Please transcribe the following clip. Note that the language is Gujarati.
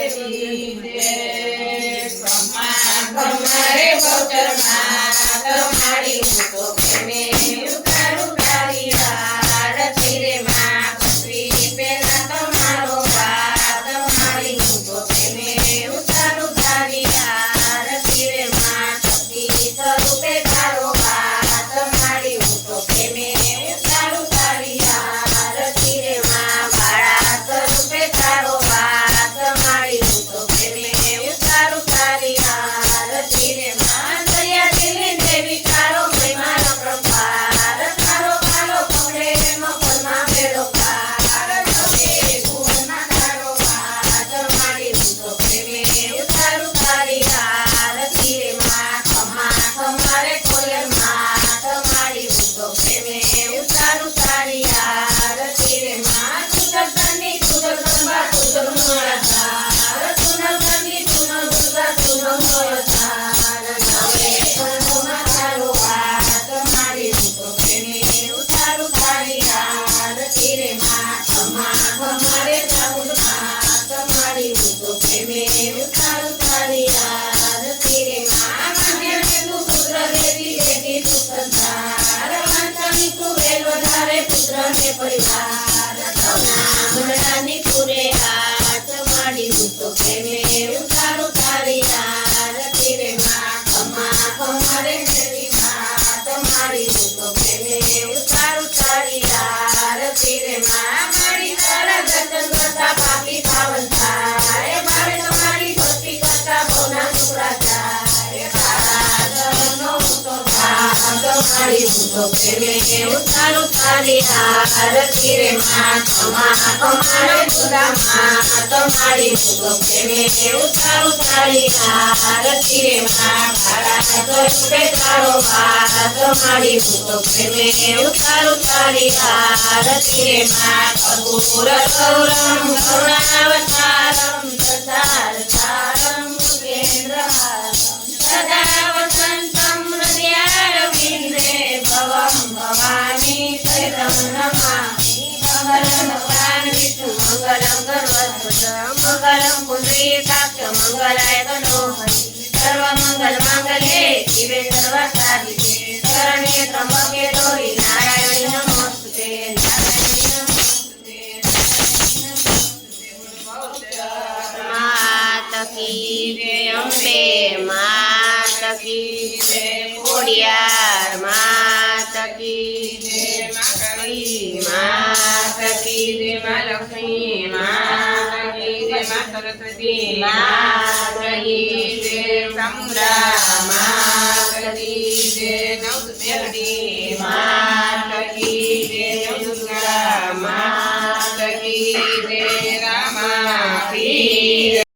દેવી દે કમા કમારે બચરમાં તમારી હું તો પ્રેમે ઉતારું તારી આરતી રે માં પૃથ્વી પેલા તમારો વાત તમારી હું તો પ્રેમે ઉતારું તારી આરતી રે માં શક્તિ સ્વરૂપે તારો વાત તમારી હું તો પ્રેમે ઉતારું તારી આરતી રે માં બાળા સ્વરૂપે તારો વાત તમારી હું તો પ્રેમે ઉતારું તારી આરતી રે માં દયા દિલી દેવી તારો મહિમા પ્રભાર તારો કાલો પકડે મફતમાં મેળો પાર તમે ગુણમાં તારો વાત તમારી હું તો પ્રેમે ઉતારું તારી આરતી રે માં ખમા ખમારે કોયરમાં તમારી હું તો પ્રેમે ઉતારું તારી આરતી રે માં તુજર તની તુજર ગંગા તુજર મળતાર તુનલ ગંગી તુનલ દુર્ગા તુનલ મળતાર નવે કર્મોમાં તારો વાત તમારી હું તો પ્રેમે ઉતારું તારી આરતી રે માં ખમા ખમારે ચામુંડમાં તમારી હું તો પ્રેમે ઉતારું તારી આરતી રે માં મને તું પુત્ર દેવી દેવી તું સંસાર વાંચની તું વેલ વધારે પુત્ર ને પરિવાર નામડાની પૂરે હાથ માડી હું તો પ્રેમે ઉતારું તારી આરતી રે માં ખમા ખમારે દેવી માં તમારી હું તો પ્રેમે ઉતારું તારી આરતી રે માં મારી તારા દર્શન કરતા પાપી પાવન થાય મારે તમારી ભક્તિ કરતા ભવના ટુકડા થાય તારા દર્શનનો હું તો ભાગ તમારી હું તો પ્રેમે ઉતારું તારી આરતી રે માં ખમા ખમારે ખુદા માં તમારી હું તો પ્રેમે ઉતારું તારી આરતી રે માં ભાડા સ્વરૂપે તારો વાત તમારી હું તો પ્રેમે ઉતારું તારી આરતી રે માં કપૂર ગૌરમ કરુણાવતારમ સદારતારમ ભૂપેન્દ્રહારમ સદા વસંતમ હૃદયારવિંદે ભવમ ભવાની સહિતમ નમામિ મંગલમ ભગવાન વિષ્ણુ મંગલમ ગર્વધ્વજ મંગલમ પુંડરીકાક્ષ મંગલાય તનોહરી સર્વમંગલ માંગલ્યે શિવે સર્વસાધિકે શરણ્યે ત્રંબકે ગૌરી નારાયણી નમોસ્તુતે નારાયણી નમોસ્તુતે માત કી જય અંબે માત કી જય ખોડિયાર માત કી જય કાળી માત કી જય મા લક્ષ્મી માત કી જય મા સરસ્વતી માત કી જય ચામુંડા માત કી જય નવદુર્ગા માત કી જય નવદુર્ગા માત કી જય રામા કી